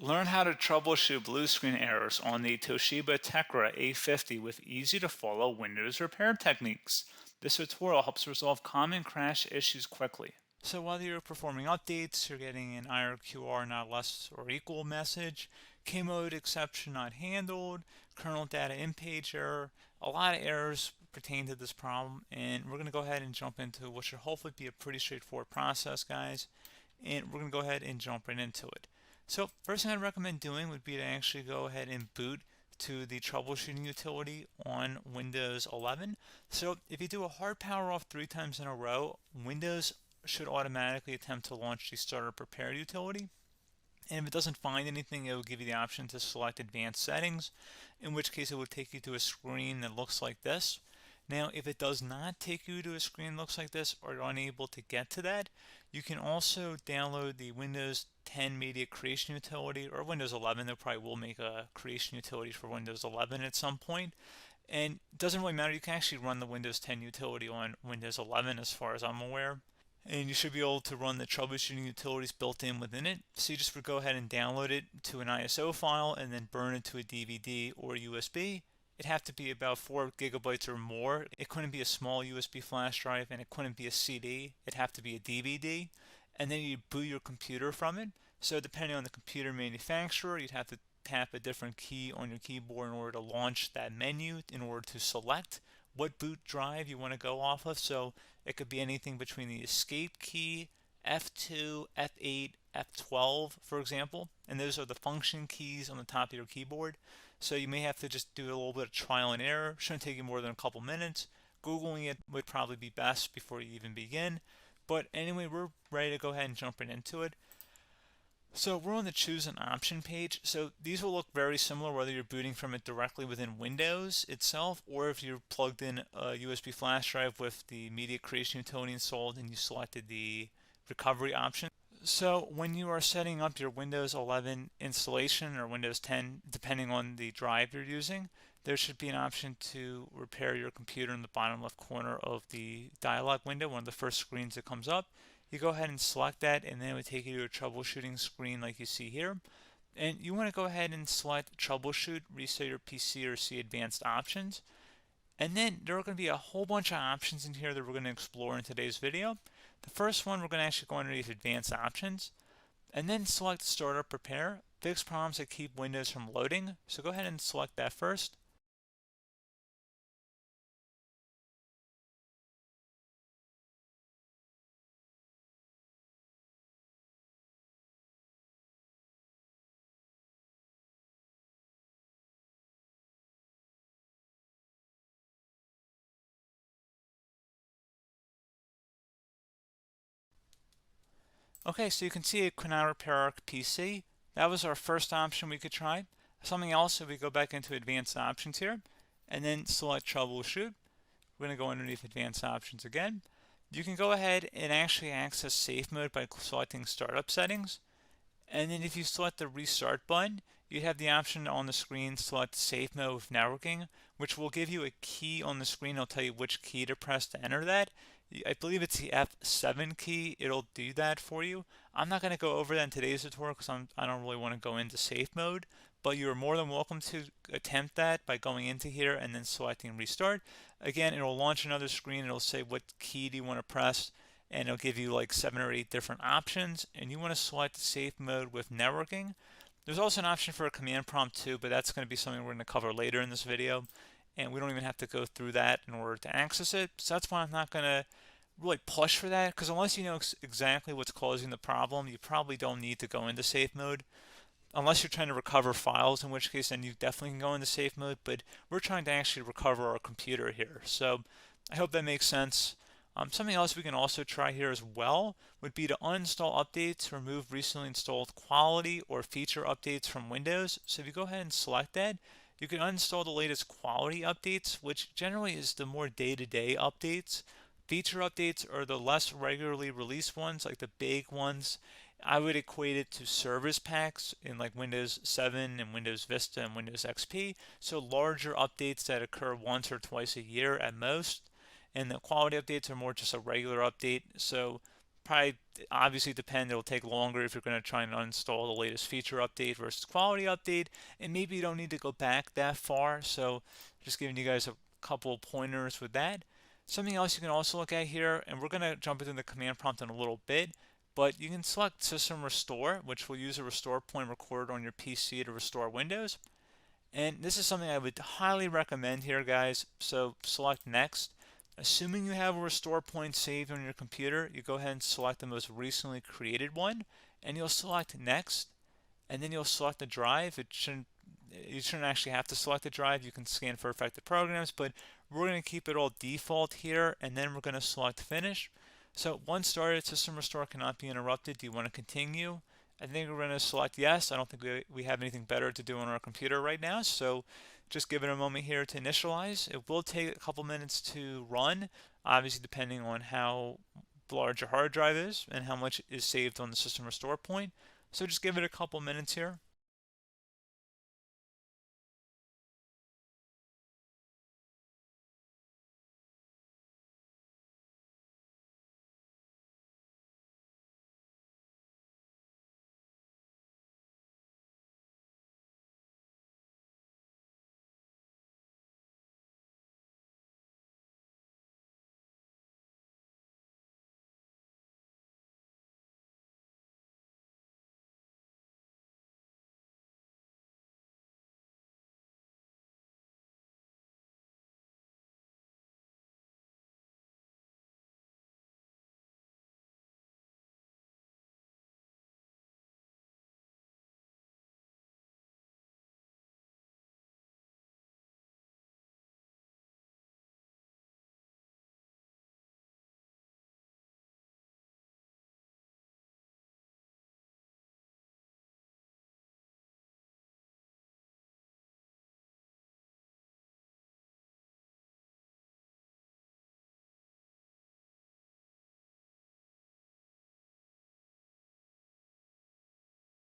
Learn how to troubleshoot blue screen errors on the Toshiba Tecra A50 with easy to follow Windows repair techniques. This tutorial helps resolve common crash issues quickly. So while you're performing updates, you're getting an IRQR not less or equal message, K-mode exception not handled, kernel data in page error. A lot of errors pertain to this problem, and we're going to go ahead and jump into what should hopefully be a pretty straightforward process, guys. And we're going to go ahead and jump right into it. So first thing I'd recommend doing would be to actually go ahead and boot to the troubleshooting utility on Windows 11. So if you do a hard power off 3 times in a row, Windows should automatically attempt to launch the starter prepare utility. And if it doesn't find anything, it will give you the option to select advanced settings, in which case it would take you to a screen that looks like this. Now, if it does not take you to a screen that looks like this, or you're unable to get to that, you can also download the Windows 10 Media Creation Utility, or Windows 11. They probably will make a creation utility for Windows 11 at some point. And it doesn't really matter. You can actually run the Windows 10 utility on Windows 11 as far as I'm aware. And you should be able to run the troubleshooting utilities built in within it. So you just would go ahead and download it to an ISO file and then burn it to a DVD or USB. It'd have to be about 4 gigabytes or more. It couldn't be a small USB flash drive, and it couldn't be a CD. It'd have to be a DVD. And then you'd boot your computer from it. So depending on the computer manufacturer, you'd have to tap a different key on your keyboard in order to launch that menu, in order to select what boot drive you want to go off of. So it could be anything between the escape key, F2, F8, F12, for example. And those are the function keys on the top of your keyboard. So you may have to just do a little bit of trial and error. Shouldn't take you more than a couple minutes. Googling it would probably be best before you even begin. But anyway, we're ready to go ahead and jump right into it. So we're on the choose an option page. So these will look very similar whether you're booting from it directly within Windows itself, or if you're plugged in a USB flash drive with the media creation utility installed and you selected the recovery option. So when you are setting up your Windows 11 installation or Windows 10, depending on the drive you're using, there should be an option to repair your computer in the bottom left corner of the dialog window, one of the first screens that comes up. You go ahead and select that, and then it would take you to a troubleshooting screen like you see here. And you want to go ahead and select troubleshoot, reset your PC, or see advanced options. And then there are going to be a whole bunch of options in here that we're going to explore in today's video. The first one, we're going to actually go underneath advanced options and then select startup prepare, fix problems that keep Windows from loading. So go ahead and select that first. Okay, so you can see it could not repair our PC. That was our first option we could try. Something else, if we go back into advanced options here and then select troubleshoot, we're going to go underneath advanced options again. You can go ahead and actually access safe mode by selecting startup settings. And then if you select the restart button, you have the option on the screen select safe mode with networking, which will give you a key on the screen. It'll tell you which key to press to enter that. I believe it's the F7 key. It'll do that for you. I'm not going to go over that in today's tutorial because I don't really want to go into safe mode, but you're more than welcome to attempt that by going into here and then selecting restart. Again, it'll launch another screen. It'll say what key do you want to press, and it'll give you like 7 or 8 different options, and you want to select safe mode with networking. There's also an option for a command prompt too, but that's going to be something we're going to cover later in this video, and we don't even have to go through that in order to access it. So that's why I'm not going to really push for that, because unless you know exactly what's causing the problem, you probably don't need to go into safe mode. Unless you're trying to recover files, in which case then you definitely can go into safe mode, but we're trying to actually recover our computer here. So I hope that makes sense. Something else we can also try here as well would be to uninstall updates, remove recently installed quality or feature updates from Windows. So if you go ahead and select that, you can uninstall the latest quality updates, which generally is the more day-to-day updates. Feature updates are the less regularly released ones, like the big ones. I would equate it to service packs in like Windows 7 and Windows Vista and Windows XP. So larger updates that occur once or twice a year at most. And the quality updates are more just a regular update. So probably obviously depend. It'll take longer if you're going to try and uninstall the latest feature update versus quality update, and maybe you don't need to go back that far. So just giving you guys a couple pointers with that. Something else you can also look at here, and we're going to jump into the command prompt in a little bit, but you can select System Restore, which will use a restore point recorded on your PC to restore Windows. And this is something I would highly recommend here, guys. So select Next. Assuming you have a restore point saved on your computer, you go ahead and select the most recently created one, and you'll select Next, and then you'll select the drive. You shouldn't actually have to select the drive. You can scan for affected programs, but we're going to keep it all default here, and then we're going to select Finish. So once started, System Restore cannot be interrupted. Do you want to continue? I think we're going to select yes. I don't think we have anything better to do on our computer right now, so just give it a moment here to initialize. It will take a couple minutes to run, obviously depending on how large your hard drive is and how much is saved on the System Restore point. So just give it a couple minutes here.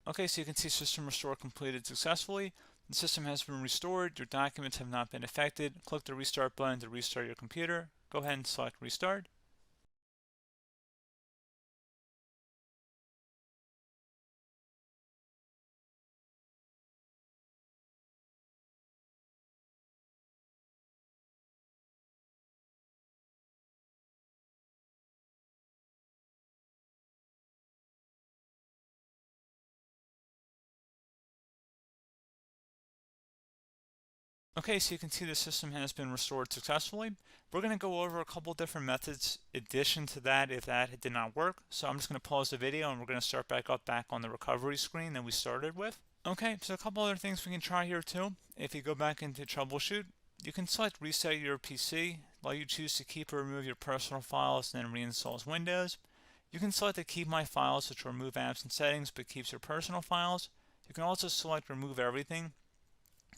Okay, so you can see System Restore completed successfully. The system has been restored. Your documents have not been affected. Click the Restart button to restart your computer. Go ahead and select Restart. Okay, so you can see the system has been restored successfully. We're going to go over a couple different methods in addition to that if that did not work. So I'm just going to pause the video and we're going to start back on the recovery screen that we started with. Okay, so a couple other things we can try here too. If you go back into troubleshoot, you can select reset your PC, while you choose to keep or remove your personal files and then reinstalls Windows. You can select to keep my files, which will remove apps and settings but keeps your personal files. You can also select remove everything,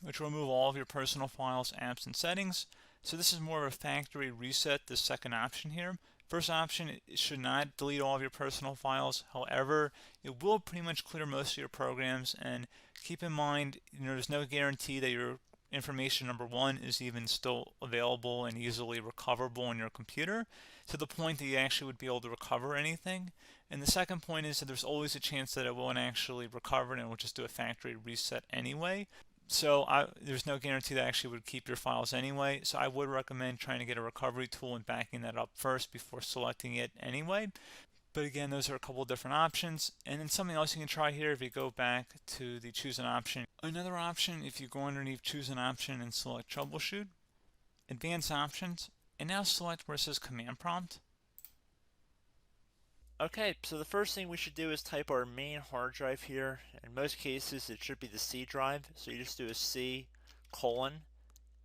which will remove all of your personal files, apps, and settings. So this is more of a factory reset, the second option here. First option, it should not delete all of your personal files. However, it will pretty much clear most of your programs. And keep in mind, there's no guarantee that your information, number one, is even still available and easily recoverable on your computer to the point that you actually would be able to recover anything. And the second point is that there's always a chance that it won't actually recover and it will just do a factory reset anyway. So there's no guarantee that actually would keep your files anyway. So I would recommend trying to get a recovery tool and backing that up first before selecting it anyway. But again, those are a couple of different options. And then something else you can try here if you go back to the choose an option. Another option, if you go underneath choose an option and select troubleshoot, advanced options, and now select where it says command prompt. Okay, so the first thing we should do is type our main hard drive here. In most cases, it should be the C drive. So you just do a C colon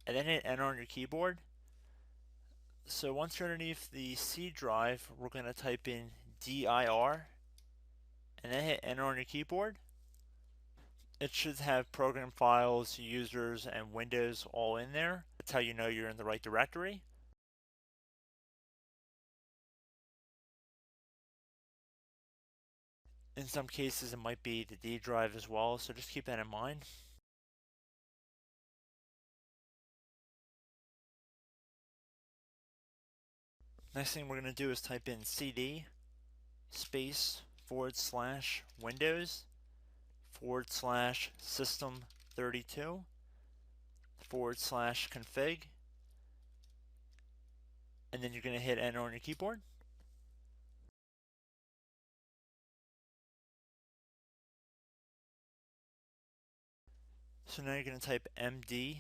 and then hit enter on your keyboard. So once you're underneath the C drive, we're going to type in dir and then hit enter on your keyboard. It should have program files, users, and Windows all in there. That's how you know you're in the right directory. In some cases, it might be the D drive as well, so just keep that in mind. Next thing we're going to do is type in CD space / Windows / System32 / config, and then you're going to hit enter on your keyboard. So now you're going to type md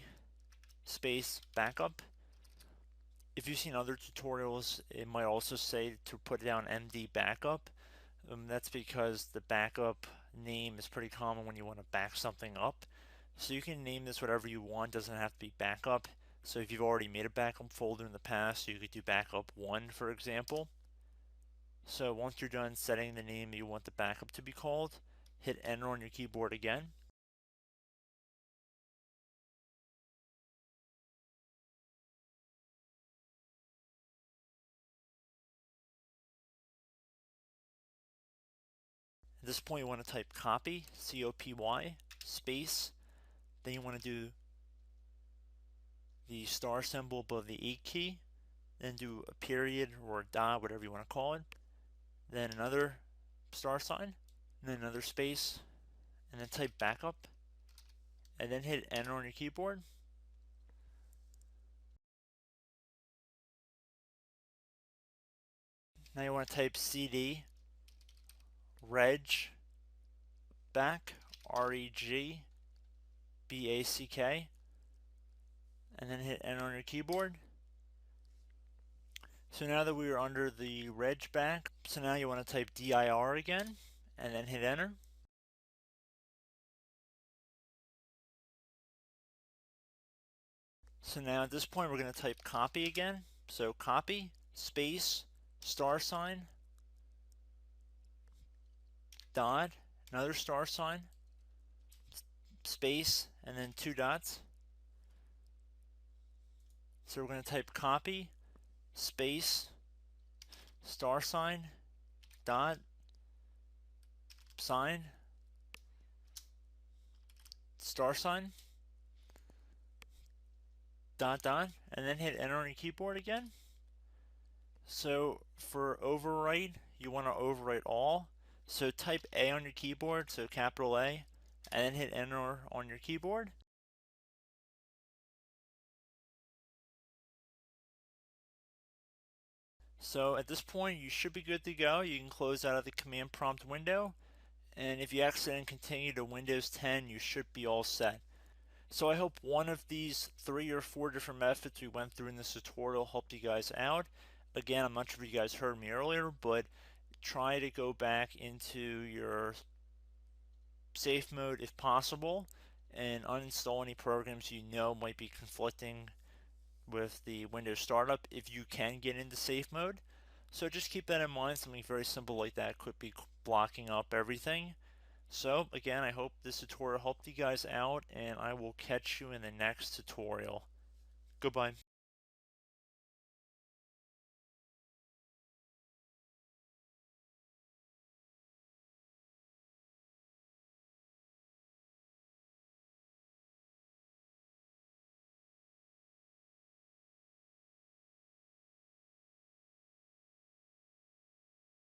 space backup. If you've seen other tutorials, it might also say to put down md backup. That's because the backup name is pretty common when you want to back something up. So you can name this whatever you want, doesn't have to be backup. So if you've already made a backup folder in the past, you could do backup 1, for example. So once you're done setting the name you want the backup to be called, hit enter on your keyboard again. At this point you want to type copy, C-O-P-Y, space, then you want to do the star symbol above the 8 key, then do a period or a dot, whatever you want to call it, then another star sign, and then another space, and then type backup, and then hit enter on your keyboard. Now you want to type cd reg back, REGBACK, and then hit enter on your keyboard. So now that we are under the reg back, so now you want to type dir again, and then hit enter. So now at this point we're going to type copy again. So copy, space, star sign, dot, another star sign, space, and then 2 dots. So we're going to type copy, space, star sign, dot, sign, star sign, dot, dot, and then hit enter on your keyboard again. So for overwrite, you want to overwrite all. So type A on your keyboard, so capital A, and then hit enter on your keyboard. So at this point you should be good to go. You can close out of the command prompt window, and if you accidentally continue to Windows 10 you should be all set. So I hope one of these 3 or 4 different methods we went through in this tutorial helped you guys out. Again, I'm not sure if you guys heard me earlier, but try to go back into your safe mode if possible and uninstall any programs you know might be conflicting with the Windows startup if you can get into safe mode. So just keep that in mind. Something very simple like that could be blocking up everything. So again, I hope this tutorial helped you guys out, and I will catch you in the next tutorial. Goodbye.